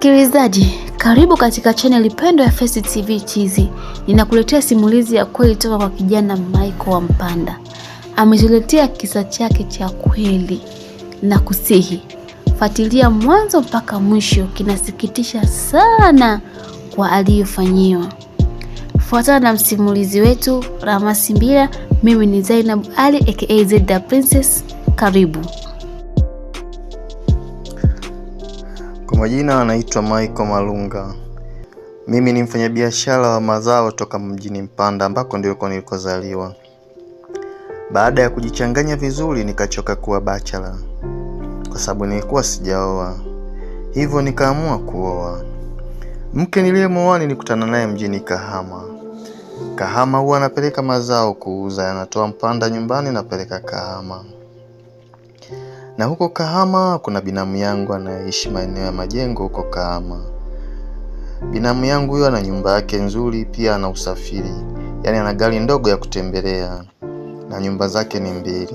Msikilizaji, karibu katika channel pendwa ya Face TV Chizi. Ninakuletea simulizi ya kweli toka kwa kijana Michael wa Mpanda. Ametuletea kisa chake cha kweli na kusihi. Fuatilia mwanzo mpaka mwisho, kinasikitisha sana kwa aliyofanyiwa. Fuatana na msimulizi wetu Rama Simbira. Mimi ni Zainab Ali aka Zeda Princess. Karibu. Kwa majina anaitwa Michael Malunga. Mimi ni mfanyabiashara wa mazao toka mjini Mpanda ambako ndiko nilikozaliwa. Baada ya kujichanganya vizuri nikachoka kuwa bachelor kwa sababu nilikuwa sijaoa. Hivyo nikaamua kuoa. Mke niliyemwoa nilikutana naye mjini Kahama. Kahama huwa anapeleka mazao kuuza, anatoa Mpanda nyumbani na peleka Kahama. Na huko Kahama kuna binamu yangu anaishi maeneo ya Majengo huko Kahama. Binamu yangu huyo ana nyumba yake nzuri, pia ana usafiri. Yaani ana gari ndogo ya kutembelea na nyumba zake ni 2.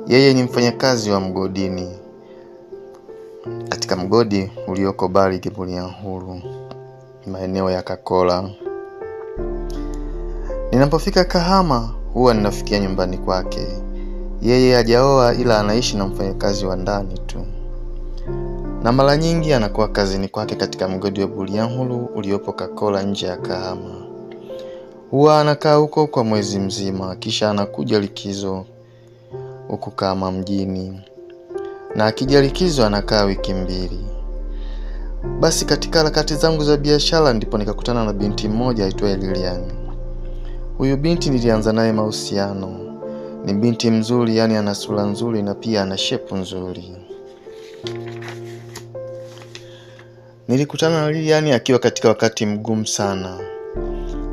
Yeye ni mfanyakazi wa mgodini katika mgodi ulioko Bari Bulyanhulu, maeneo ya Kakola. Ninapofika Kahama huwa ninafikia nyumbani kwake. Yeye hajaoa ila anaishi na mfanyakazi wa ndani tu. Na mara nyingi anakuwa kazini kwake katika mgodi wa Bulyanhulu uliopo Kakola nje ya Kahama. Huwa anakaa huko kwa mwezi mzima kisha anakuja likizo huko Kahama mjini. Na akija likizo anakaa wiki 2. Basi katika harakati zangu za biashara ndipo nikakutana na binti mmoja aitwaye Lilian. Huyu binti nilianza naye mahusiano. Ni binti mzuri, yani ana sura nzuri na pia ana shepu nzuri. Nilikutana na Lilian akiwa katika wakati mgumu sana.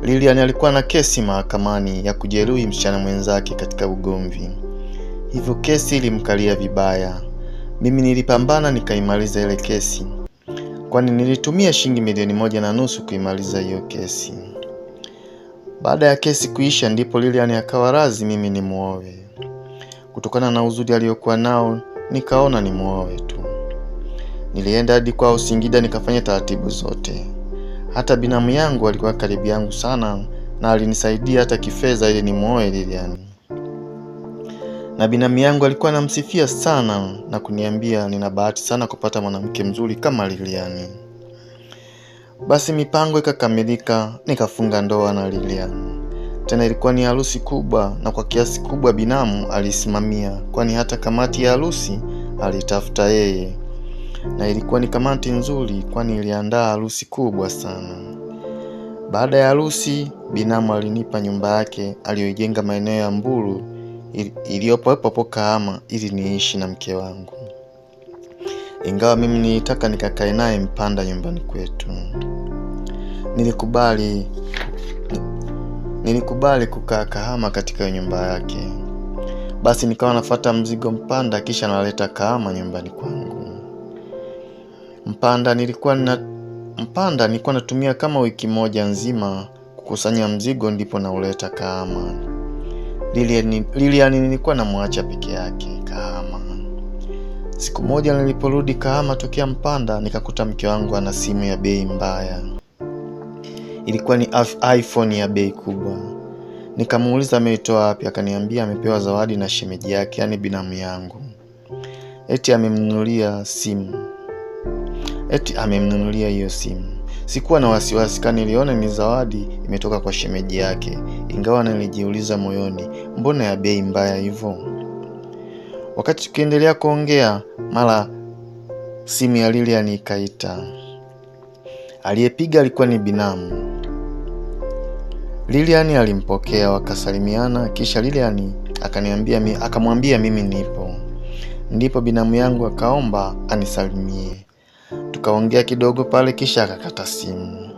Lilian alikuwa na kesi mahakamani ya kujeruhi msichana mwenzake katika ugomvi. Hivyo kesi ilimkalia vibaya. Mimi nilipambana nikaimaliza ile kesi, kwani nilitumia shilingi 1.5 kuimaliza hiyo kesi. Baada ya kesi kuisha ndipo Lilian akawa radhi mimi nimuoe. Kutokana na uzuri aliyokuwa nao nikaona nimuoe tu. Nilienda hadi kwao Singida nikafanya taratibu zote. Hata binamu yangu alikuwa karibu yangu sana na alinisaidia hata kifedha ili nimuoe Lilian. Na binamu yangu alikuwa anamsifia sana na kuniambia nina bahati sana kupata mwanamke mzuri kama Lilian. Basi mipango ikakamilika, nikafunga ndoa na Lilian. Tena ilikuwa ni harusi kubwa na kwa kiasi kubwa binamu alisimamia, kwani hata kamati ya harusi alitafuta yeye. Na ilikuwa ni kamati nzuri kwani iliandaa harusi kubwa sana. Baada ya harusi binamu alinipa nyumba yake aliyojenga maeneo ya Mbulu iliyopo hapo Kahama ili niishi na mke wangu. Ingawa mimi nilitaka nikakae naye Mpanda nyumbani kwetu. Nilikubali kukaa Kahama katika katika yake. Basi nikawa nafuata mzigo Mpanda kisha naleta Kahama nyumbani kwangu. Mpanda nilikuwa natumia kama wiki moja nzima kukusanya mzigo ndipo nauleta Kahama. Lilian nilikuwa namwacha peke yake Kahama. Siku moja niliporudi Kahama tokea Mpanda nikakuta mke wangu ana simu ya bei mbaya. Ilikuwa ni iPhone ya bei kubwa. Nikamuuliza ameitoa wapi, akaniambia amepewa zawadi na shemeji yake, yani binamu yangu. Eti amemnunulia simu. Eti amemnunulia hiyo simu. Sikuwa na wasiwasi kwani niliona ni zawadi imetoka kwa shemeji yake, ingawa nilijiuliza moyoni, mbona ya bei mbaya hivyo? Wakati tukiendelea kuongea, mara simu ya Lilian ikaita. Aliyepiga alikuwa ni binamu. Lilian alimpokea, wakasalimiana, kisha Lilian akamwambia mimi nipo. Ndipo binamu yangu akaomba anisalimie. Tukaongea kidogo pale kisha akakata simu.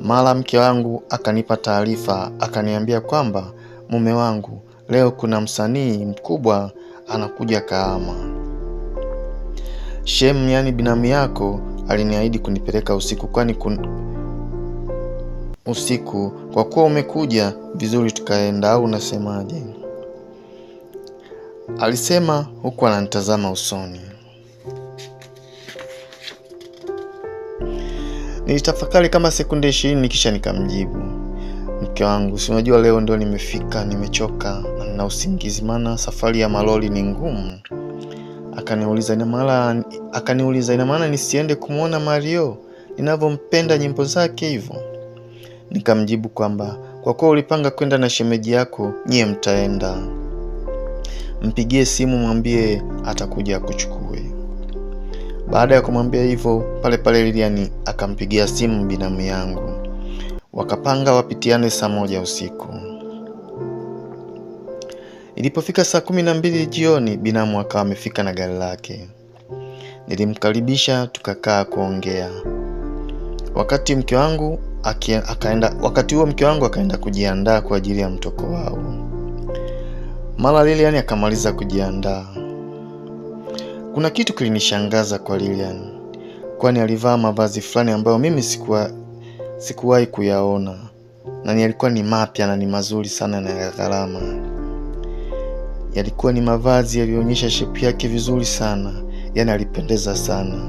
Mara mke wangu akanipa taarifa, akaniambia kwamba mume wangu, leo kuna msanii mkubwa anakuja Kahama. Shem, yani binamu yako aliniahidi kunipeleka usiku usiku kwa kuwa umekuja vizuri tukaenda, au unasemaje? Alisema huku ananitazama usoni. Nilitafakari kama sekunde 20 kisha nikamjibu, mke wangu, si unajua leo ndio nimefika, nimechoka na nina usingizi maana safari ya malori ni ngumu. Akaniuliza ina maana nisiende kumuona Mario ninavyompenda nyimbo zake hivyo? Nikamjibu kwamba kwa kuwa ulipanga kwenda na shemeji yako, nyie mtaenda. Mpigie simu mwambie atakuja kuchukue. Baada ya kumwambia hivyo, pale pale Lilian akampigia simu binamu yangu. Wakapanga wapitiane saa 1 usiku. Ilipofika saa 12 jioni, binamu akawa amefika na gari lake. Nilimkaribisha, tukakaa kuongea. Wakati huo mke wangu akaenda kujiandaa kwa ajili ya mtoko wao. Mara Lilian akamaliza kujiandaa. Kuna kitu kilinishangaza kwa Lilian, kwani alivaa mavazi fulani ambayo mimi sikuwahi kuyaona, na yalikuwa ni mapya na ni mazuri sana na ya gharama. Yalikuwa ni mavazi yaliyoonyesha shape yake vizuri sana, yani alipendeza sana.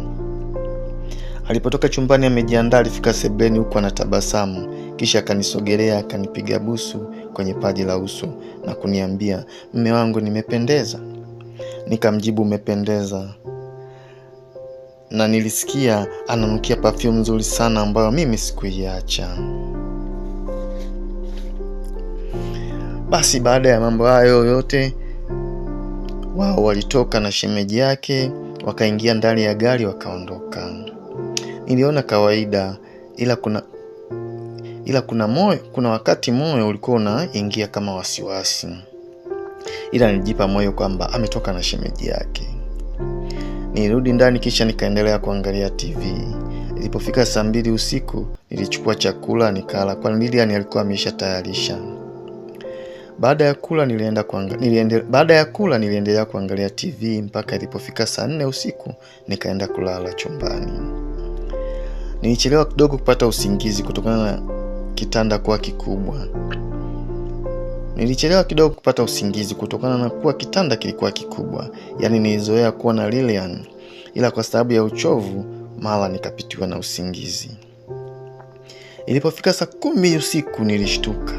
Alipotoka chumbani amejiandaa, alifika sebuleni huko anatabasamu, kisha akanisogelea akanipiga busu kwenye paji la uso na kuniambia, "Mume wangu, nimependeza?" Nikamjibu, "Umependeza." Na nilisikia ananukia perfume nzuri sana ambayo mimi sikuiacha. Basi baada ya mambo hayo yote, wao walitoka na shemeji yake, wakaingia ndani ya gari wakaondoka. Niliona kawaida, ila kuna wakati moyo ulikuwa unaingia kama wasiwasi. Ila nilijipa moyo kwamba ametoka na shemeji yake. Nilirudi ndani kisha nikaendelea kuangalia TV. Ilipofika saa 2 usiku, nilichukua chakula nikala, kwani Lilian alikuwa ameshatayarisha. Baada ya kula niliendelea kuangalia TV mpaka ilipofika saa 4 usiku, nikaenda kulala chumbani. Nilichelewa kidogo kupata usingizi kutokana na kitanda kuwa kikubwa. Kitanda kilikuwa kikubwa. Yaani nilizoea kuwa na Lilian, ila kwa sababu ya uchovu mara nikapitiwa na usingizi. Ilipofika saa 10 usiku nilishtuka.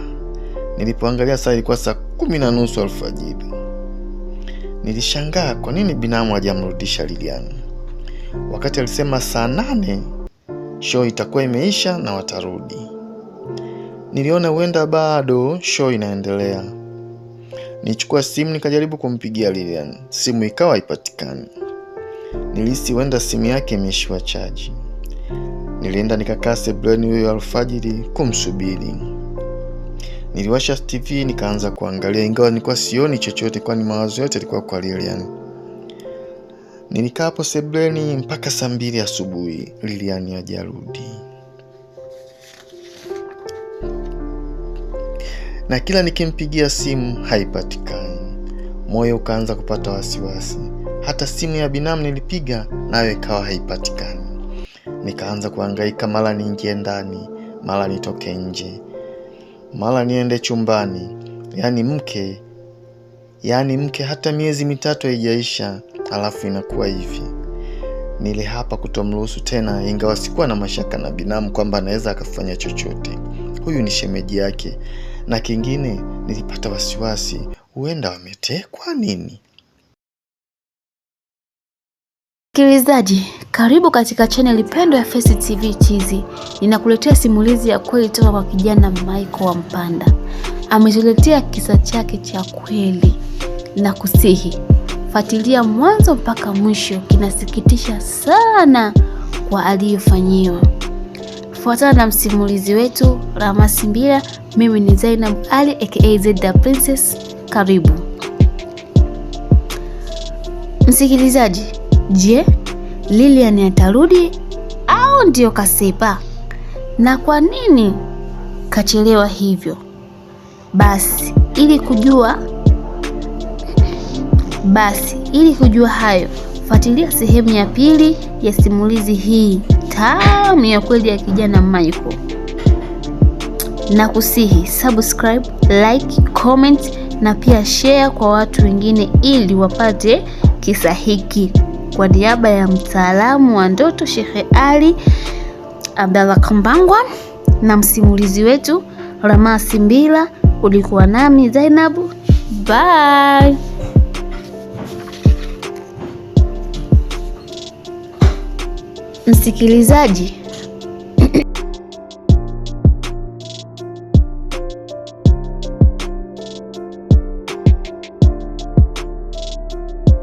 Nilipoangalia saa ilikuwa saa 10:30 alfajiri. Nilishangaa kwa nini binamu hajamrudisha Lilian, wakati alisema saa 8 show itakuwa imeisha na watarudi. Niliona huenda bado show inaendelea. Nilichukua simu nikajaribu kumpigia Lilian. Simu ikawa haipatikani. Nilihisi huenda simu yake imeishiwa chaji. Nilienda nikakaa sebuleni huyo alfajiri kumsubiri. Niliwasha TV nikaanza kuangalia, ingawa nilikuwa sioni chochote kwani mawazo yote yalikuwa kwa Lilian. Nilikaa hapo sebuleni mpaka saa 2 asubuhi, Lilian hajarudi. Na kila nikimpigia simu haipatikani. Moyo ukaanza kupata wasiwasi. Hata simu ya binamu nilipiga nayo ikawa haipatikani. Nikaanza kuhangaika, mara niingie ndani, mara nitoke nje, mara niende chumbani. Yaani mke hata miezi 3 haijaisha alafu inakuwa hivi. Nilihapa kutomruhusu tena, ingawa sikuwa na mashaka na binamu kwamba anaweza akafanya chochote. Huyu ni shemeji yake. Na kingine, nilipata wasiwasi, huenda wametekwa nini? Msikilizaji, karibu katika channel pendwa ya Face TV Chizi. Ninakuletea simulizi ya kweli toka kwa kijana Michael wa Mpanda. Ametuletea kisa chake cha kweli. Na kusihi, fuatilia mwanzo mpaka mwisho, kinasikitisha sana kwa aliyofanyiwa. Fuatana na msimulizi wetu Rama Simbira. Mimi ni Zainab Ali aka Zeda Princess. Karibu. Msikilizaji, je, Lilian atarudi au ndio kasepa? Na kwa nini kachelewa hivyo? Basi ili kujua hayo, fuatilia sehemu ya 2 ya simulizi hii tamu ya kweli ya kijana Michael. Na kusihi subscribe, like, comment na pia share kwa watu wengine ili wapate kisa hiki. Kwa niaba ya mtaalamu wa ndoto Sheikh Ali, Abdalla Kambangwa na msimulizi wetu Rama Simbila. Ulikuwa nami Zainabu. Bye. Msikilizaji,